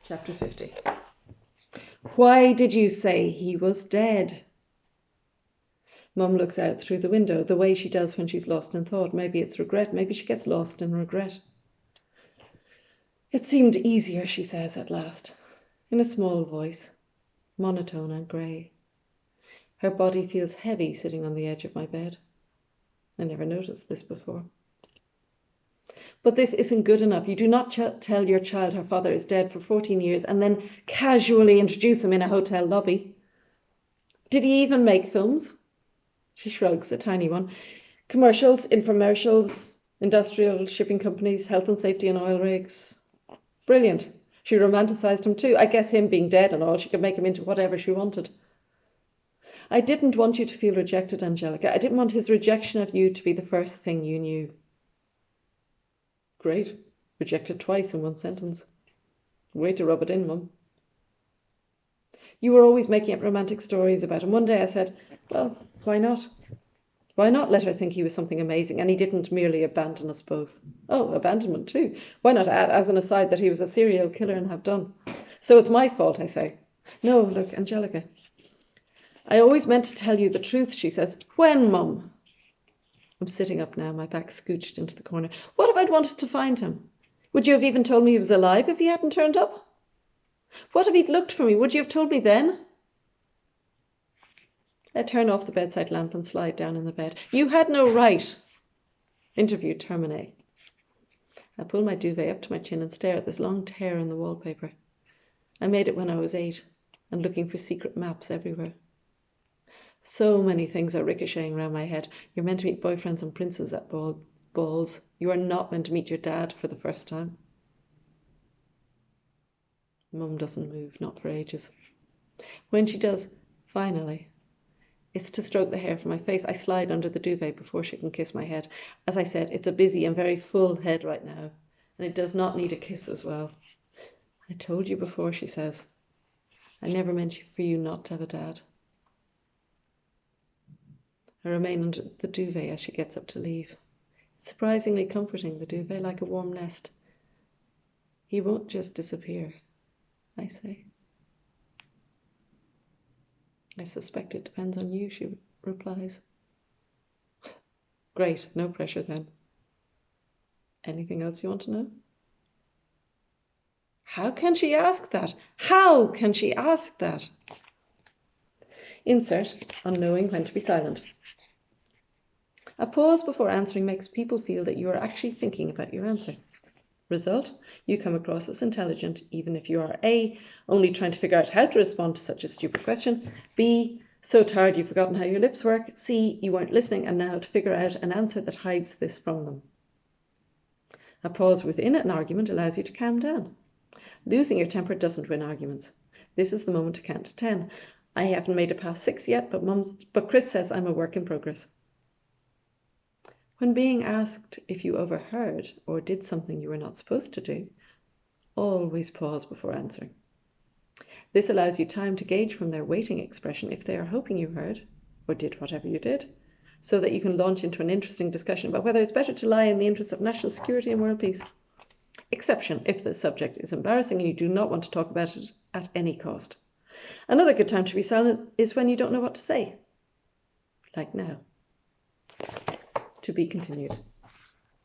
Chapter 50. Why did you say he was dead? Mum looks out through the window, the way she does when she's lost in thought. Maybe it's regret. Maybe she gets lost in regret. It seemed easier, she says at last, in a small voice, monotone and grey. Her body feels heavy sitting on the edge of my bed. I never noticed this before. But this isn't good enough. You do not tell your child her father is dead for 14 years and then casually introduce him in a hotel lobby. Did he even make films? She shrugs, a tiny one. Commercials, infomercials, industrial shipping companies, health and safety and oil rigs. Brilliant. She romanticized him too. I guess him being dead and all, she could make him into whatever she wanted. I didn't want you to feel rejected, Angelica. I didn't want his rejection of you to be the first thing you knew. Great. Rejected twice in one sentence. Way to rub it in, Mum. You were always making up romantic stories about him. One day I said, well, why not? Why not let her think he was something amazing and he didn't merely abandon us both? Oh, abandonment too. Why not add as an aside that he was a serial killer and have done? So it's my fault, I say. No, look, Angelica. I always meant to tell you the truth, she says. When, Mum? I'm sitting up now, my back scooched into the corner. What if I'd wanted to find him? Would you have even told me he was alive if he hadn't turned up? What if he'd looked for me? Would you have told me then? I turn off the bedside lamp and slide down in the bed. You had no right. Interview terminate. I pull my duvet up to my chin and stare at this long tear in the wallpaper. I made it when I was 8 and looking for secret maps everywhere. So many things are ricocheting around my head. You're meant to meet boyfriends and princes at balls. You are not meant to meet your dad for the first time. Mum doesn't move, not for ages. When she does, finally, it's to stroke the hair from my face. I slide under the duvet before she can kiss my head. As I said, it's a busy and very full head right now, and it does not need a kiss as well. I told you before, she says. I never meant for you not to have a dad. I remain under the duvet as she gets up to leave. It's surprisingly comforting, the duvet, like a warm nest. He won't just disappear, I say. I suspect it depends on you, she replies. Great, no pressure then. Anything else you want to know? How can she ask that? How can she ask that? Insert on knowing when to be silent. A pause before answering makes people feel that you are actually thinking about your answer. Result, you come across as intelligent, even if you are A, only trying to figure out how to respond to such a stupid question, B, so tired you've forgotten how your lips work, C, you weren't listening and now have to figure out an answer that hides this from them. A pause within an argument allows you to calm down. Losing your temper doesn't win arguments. This is the moment to count to 10. I haven't made it past 6 yet, but Chris says I'm a work in progress. When being asked if you overheard or did something you were not supposed to do, always pause before answering. This allows you time to gauge from their waiting expression if they are hoping you heard or did whatever you did, so that you can launch into an interesting discussion about whether it's better to lie in the interests of national security and world peace. Exception if the subject is embarrassing and you do not want to talk about it at any cost. Another good time to be silent is when you don't know what to say. Like now. To be continued.